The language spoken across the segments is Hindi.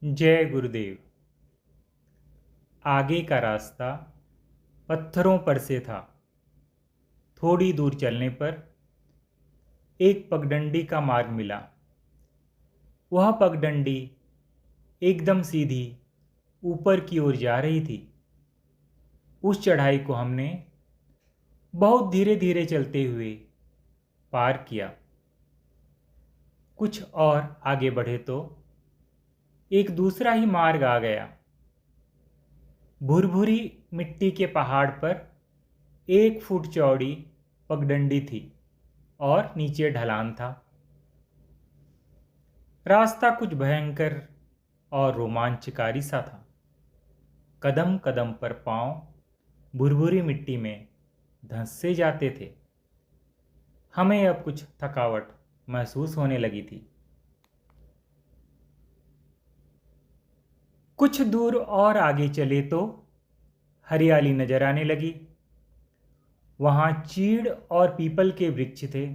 जय गुरुदेव। आगे का रास्ता पत्थरों पर से था। थोड़ी दूर चलने पर एक पगडंडी का मार्ग मिला। वह पगडंडी एकदम सीधी ऊपर की ओर जा रही थी। उस चढ़ाई को हमने बहुत धीरे धीरे चलते हुए पार किया। कुछ और आगे बढ़े तो एक दूसरा ही मार्ग आ गया। भुरभुरी मिट्टी के पहाड़ पर 1 फुट चौड़ी पगडंडी थी और नीचे ढलान था। रास्ता कुछ भयंकर और रोमांचकारी सा था। कदम कदम पर पांव भुरभुरी मिट्टी में धंस से जाते थे। हमें अब कुछ थकावट महसूस होने लगी थी। कुछ दूर और आगे चले तो हरियाली नजर आने लगी। वहां चीड़ और पीपल के वृक्ष थे।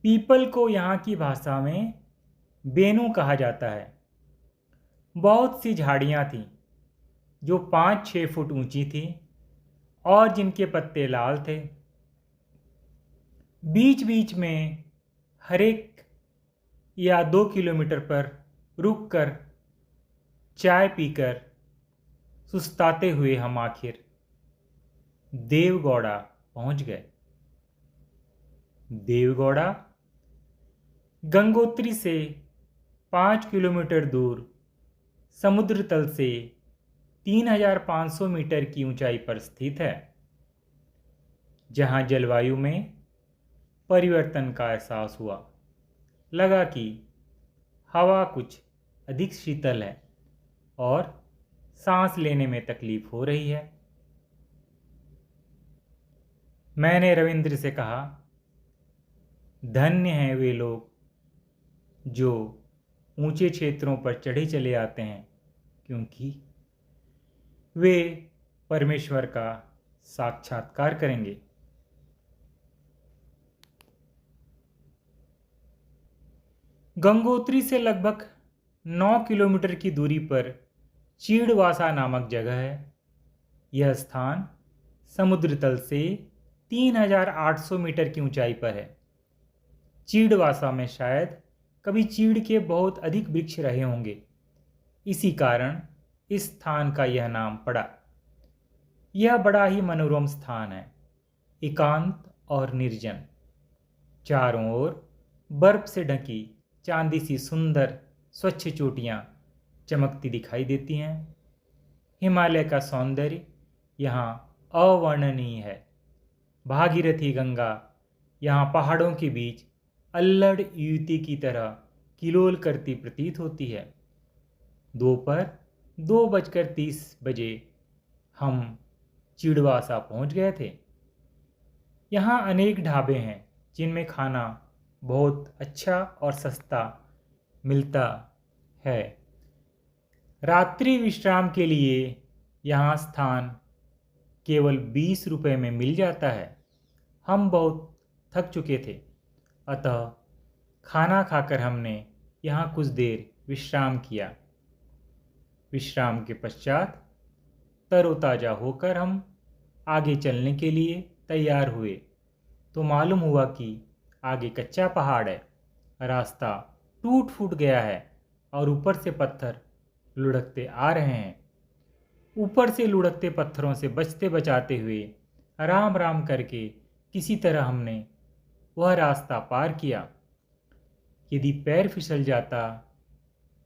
पीपल को यहाँ की भाषा में बेनू कहा जाता है। बहुत सी झाड़ियाँ थीं जो 5-6 फुट ऊंची थीं और जिनके पत्ते लाल थे। बीच बीच में हर 1 या 2 किलोमीटर पर रुककर चाय पीकर सुस्ताते हुए हम आखिर देवगौड़ा पहुंच गए। देवगौड़ा गंगोत्री से 5 किलोमीटर दूर समुद्र तल से 3500 मीटर की ऊंचाई पर स्थित है, जहां जलवायु में परिवर्तन का एहसास हुआ। लगा कि हवा कुछ अधिक शीतल है और सांस लेने में तकलीफ हो रही है। मैंने रविंद्र से कहा, धन्य हैं वे लोग जो ऊंचे क्षेत्रों पर चढ़े चले आते हैं, क्योंकि वे परमेश्वर का साक्षात्कार करेंगे। गंगोत्री से लगभग 9 किलोमीटर की दूरी पर चीड़वासा नामक जगह है। यह स्थान समुद्र तल से 3800 मीटर की ऊंचाई पर है। चीड़वासा में शायद कभी चीड़ के बहुत अधिक वृक्ष रहे होंगे, इसी कारण इस स्थान का यह नाम पड़ा। यह बड़ा ही मनोरम स्थान है, एकांत और निर्जन। चारों ओर बर्फ से ढकी चांदी सी सुंदर स्वच्छ चोटियां चमकती दिखाई देती हैं। हिमालय का सौंदर्य यहाँ अवर्णनीय है। भागीरथी गंगा यहाँ पहाड़ों के बीच अल्लड़ युवती की तरह किलोल करती प्रतीत होती है। दोपहर 2:30 हम चिड़वासा पहुँच गए थे। यहाँ अनेक ढाबे हैं जिनमें खाना बहुत अच्छा और सस्ता मिलता है। रात्रि विश्राम के लिए यहाँ स्थान केवल 20 रुपये में मिल जाता है। हम बहुत थक चुके थे, अतः खाना खाकर हमने यहाँ कुछ देर विश्राम किया। विश्राम के पश्चात तरोताज़ा होकर हम आगे चलने के लिए तैयार हुए तो मालूम हुआ कि आगे कच्चा पहाड़ है। रास्ता टूट फूट गया है और ऊपर से पत्थर लुढ़कते आ रहे हैं। ऊपर से लुढ़कते पत्थरों से बचते बचाते हुए आराम आराम करके किसी तरह हमने वह रास्ता पार किया। यदि पैर फिसल जाता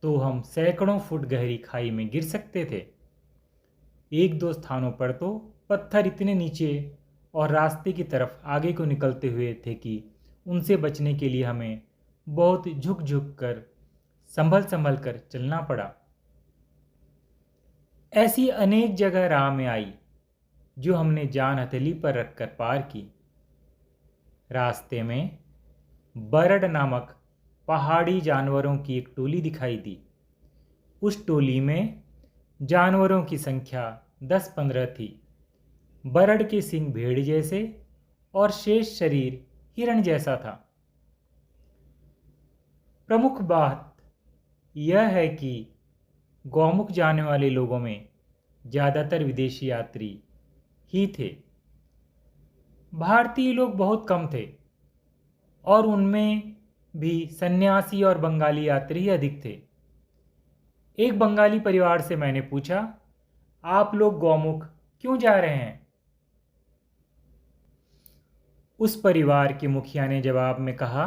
तो हम सैकड़ों फुट गहरी खाई में गिर सकते थे। 1-2 स्थानों पर तो पत्थर इतने नीचे और रास्ते की तरफ आगे को निकलते हुए थे कि उनसे बचने के लिए हमें बहुत झुक झुक कर संभल कर चलना पड़ा। ऐसी अनेक जगह राह में आई जो हमने जान हथेली पर रखकर पार की। रास्ते में बरड नामक पहाड़ी जानवरों की एक टोली दिखाई दी। उस टोली में जानवरों की संख्या 10-15 थी। बरड के सींग भेड़ जैसे और शेष शरीर हिरण जैसा था। प्रमुख बात यह है कि गौमुख जाने वाले लोगों में ज़्यादातर विदेशी यात्री ही थे। भारतीय लोग बहुत कम थे और उनमें भी सन्यासी और बंगाली यात्री ही अधिक थे। एक बंगाली परिवार से मैंने पूछा, आप लोग गौमुख क्यों जा रहे हैं? उस परिवार के मुखिया ने जवाब में कहा,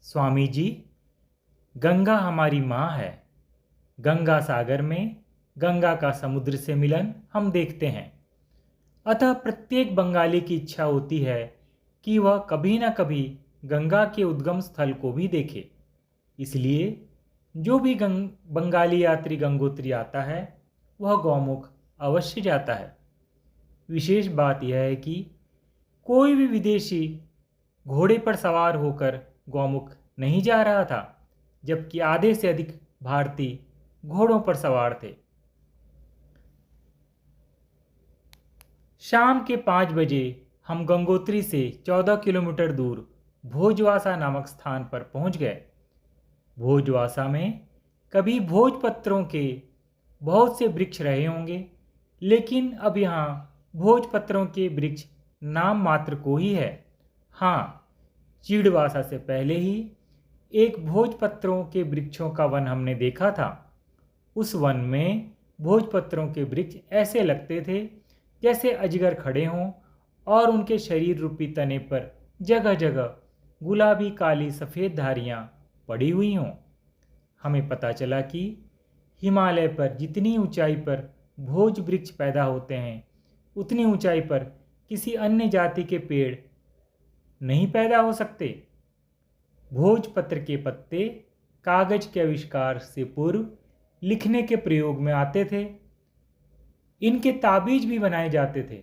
स्वामी जी, गंगा हमारी माँ है। गंगा सागर में गंगा का समुद्र से मिलन हम देखते हैं। अतः प्रत्येक बंगाली की इच्छा होती है कि वह कभी न कभी गंगा के उद्गम स्थल को भी देखे। इसलिए जो भी बंगाली यात्री गंगोत्री आता है वह गौमुख अवश्य जाता है। विशेष बात यह है कि कोई भी विदेशी घोड़े पर सवार होकर गौमुख नहीं जा रहा था, जबकि आधे से अधिक भारतीय घोड़ों पर सवार थे। शाम के 5 बजे हम गंगोत्री से 14 किलोमीटर दूर भोजवासा नामक स्थान पर पहुंच गए। भोजवासा में कभी भोजपत्रों के बहुत से वृक्ष रहे होंगे, लेकिन अब यहाँ भोजपत्रों के वृक्ष नाम मात्र को ही है। हाँ, चीड़वासा से पहले ही एक भोजपत्रों के वृक्षों का वन हमने देखा था। उस वन में भोजपत्रों के वृक्ष ऐसे लगते थे जैसे अजगर खड़े हों और उनके शरीर रूपी तने पर जगह जगह गुलाबी काली सफ़ेद धारियाँ पड़ी हुई हों। हमें पता चला कि हिमालय पर जितनी ऊंचाई पर भोज वृक्ष पैदा होते हैं, उतनी ऊंचाई पर किसी अन्य जाति के पेड़ नहीं पैदा हो सकते। भोजपत्र के पत्ते कागज के आविष्कार से पूर्व लिखने के प्रयोग में आते थे। इनके ताबीज भी बनाए जाते थे।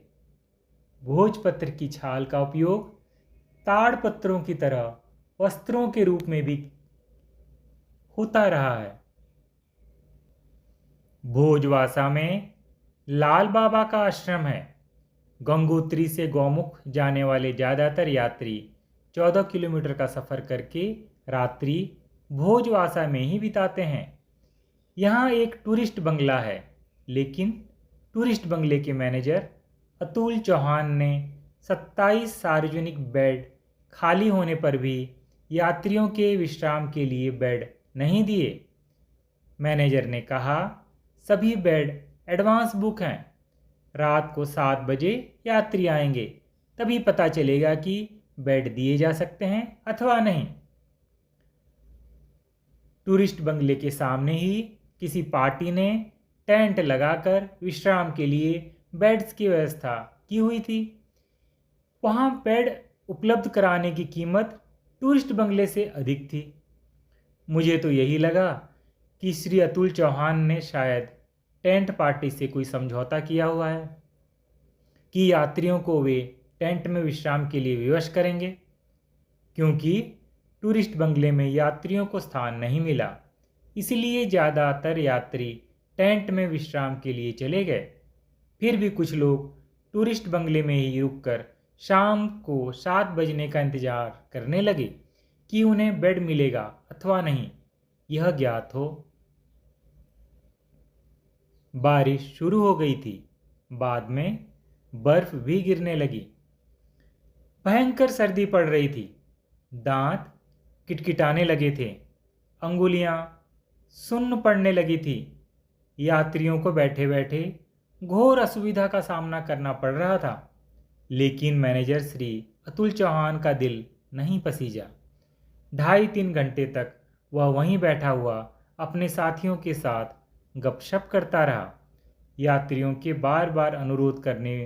भोजपत्र की छाल का उपयोग ताड़ पत्रों की तरह वस्त्रों के रूप में भी होता रहा है। भोजवासा में लाल बाबा का आश्रम है। गंगोत्री से गौमुख जाने वाले ज़्यादातर यात्री 14 किलोमीटर का सफ़र करके रात्रि भोजवासा में ही बिताते हैं। यहाँ एक टूरिस्ट बंगला है, लेकिन टूरिस्ट बंगले के मैनेजर अतुल चौहान ने 27 सार्वजनिक बेड खाली होने पर भी यात्रियों के विश्राम के लिए बेड नहीं दिए। मैनेजर ने कहा, सभी बेड एडवांस बुक हैं। रात को 7 बजे यात्री आएंगे, तभी पता चलेगा कि बेड दिए जा सकते हैं अथवा नहीं। टूरिस्ट बंगले के सामने ही किसी पार्टी ने टेंट लगाकर विश्राम के लिए बेड्स की व्यवस्था की हुई थी। वहाँ बेड उपलब्ध कराने की कीमत टूरिस्ट बंगले से अधिक थी। मुझे तो यही लगा कि श्री अतुल चौहान ने शायद टेंट पार्टी से कोई समझौता किया हुआ है कि यात्रियों को वे टेंट में विश्राम के लिए विवश करेंगे, क्योंकि टूरिस्ट बंगले में यात्रियों को स्थान नहीं मिला। इसलिए ज़्यादातर यात्री टेंट में विश्राम के लिए चले गए। फिर भी कुछ लोग टूरिस्ट बंगले में ही रुककर शाम को 7 बजने का इंतज़ार करने लगे कि उन्हें बेड मिलेगा अथवा नहीं, यह ज्ञात हो। बारिश शुरू हो गई थी। बाद में बर्फ भी गिरने लगी। भयंकर सर्दी पड़ रही थी। दांत किटकिटाने लगे थे। अंगुलियां सुन्न पड़ने लगी थी। यात्रियों को बैठे बैठे घोर असुविधा का सामना करना पड़ रहा था। लेकिन मैनेजर श्री अतुल चौहान का दिल नहीं पसीजा। 2.5-3 घंटे तक वह वहीं बैठा हुआ अपने साथियों के साथ गपशप करता रहा। यात्रियों के बार बार अनुरोध करने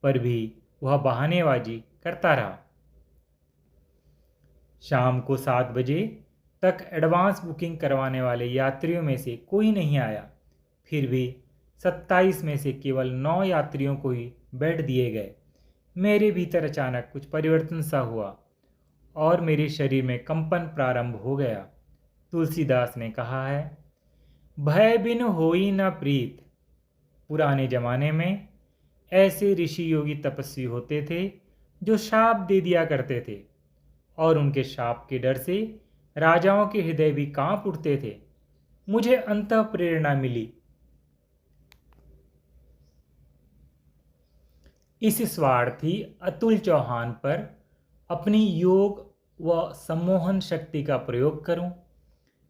पर भी वह बहानेबाजी करता रहा। शाम को 7 बजे तक एडवांस बुकिंग करवाने वाले यात्रियों में से कोई नहीं आया। फिर भी 27 में से केवल 9 यात्रियों को ही बेड दिए गए। मेरे भीतर अचानक कुछ परिवर्तन सा हुआ और मेरे शरीर में कंपन प्रारंभ हो गया। तुलसीदास ने कहा है, भय बिन होई न प्रीत। पुराने जमाने में ऐसे ऋषि योगी तपस्वी होते थे जो शाप दे दिया करते थे और उनके शाप के डर से राजाओं के हृदय भी कांप उठते थे। मुझे अंतः प्रेरणा मिली। इस स्वार्थी अतुल चौहान पर अपनी योग व सम्मोहन शक्ति का प्रयोग करूं।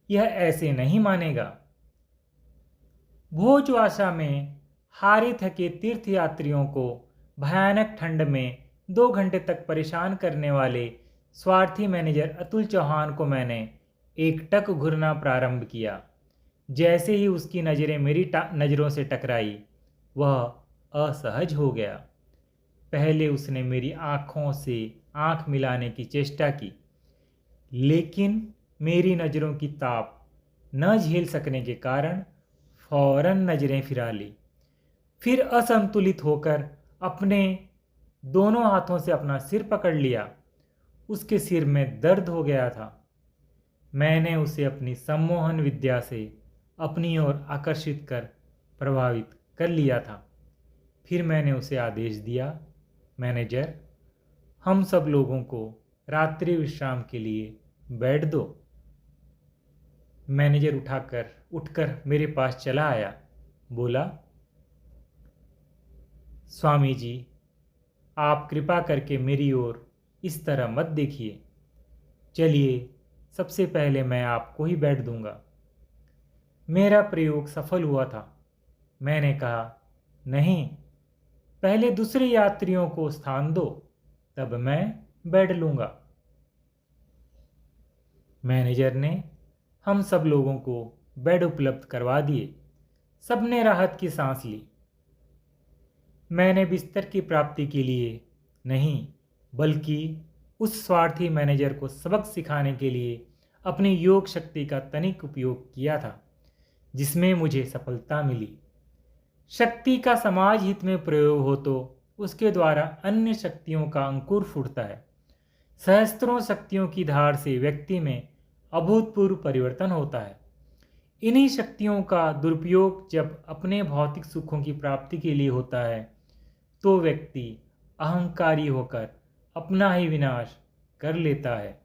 यह ऐसे नहीं मानेगा। भोजवासा में हारे थके तीर्थयात्रियों को भयानक ठंड में 2 घंटे तक परेशान करने वाले स्वार्थी मैनेजर अतुल चौहान को मैंने एकटक घूरना प्रारंभ किया। जैसे ही उसकी नज़रें मेरी नज़रों से टकराई, वह असहज हो गया। पहले उसने मेरी आँखों से आँख मिलाने की चेष्टा की, लेकिन मेरी नज़रों की ताप न झेल सकने के कारण फौरन नज़रें फिरा ली। फिर असंतुलित होकर अपने दोनों हाथों से अपना सिर पकड़ लिया। उसके सिर में दर्द हो गया था। मैंने उसे अपनी सम्मोहन विद्या से अपनी ओर आकर्षित कर प्रभावित कर लिया था। फिर मैंने उसे आदेश दिया, मैनेजर, हम सब लोगों को रात्रि विश्राम के लिए बैठ दो। मैनेजर उठकर मेरे पास चला आया। बोला, स्वामी जी, आप कृपा करके मेरी ओर इस तरह मत देखिए। चलिए, सबसे पहले मैं आपको ही बैठ दूंगा। मेरा प्रयोग सफल हुआ था। मैंने कहा, नहीं, पहले दूसरे यात्रियों को स्थान दो, तब मैं बैठ लूंगा। मैनेजर ने हम सब लोगों को बेड उपलब्ध करवा दिए। सबने राहत की सांस ली। मैंने बिस्तर की प्राप्ति के लिए नहीं, बल्कि उस स्वार्थी मैनेजर को सबक सिखाने के लिए अपनी योग शक्ति का तनिक उपयोग किया था, जिसमें मुझे सफलता मिली। शक्ति का समाज हित में प्रयोग हो तो उसके द्वारा अन्य शक्तियों का अंकुर फूटता है। सहस्त्रों शक्तियों की धार से व्यक्ति में अभूतपूर्व परिवर्तन होता है। इन्हीं शक्तियों का दुरुपयोग जब अपने भौतिक सुखों की प्राप्ति के लिए होता है, तो व्यक्ति अहंकारी होकर अपना ही विनाश कर लेता है।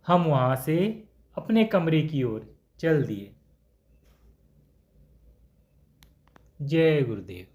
हम वहां से अपने कमरे की ओर चल दिए। जय गुरुदेव।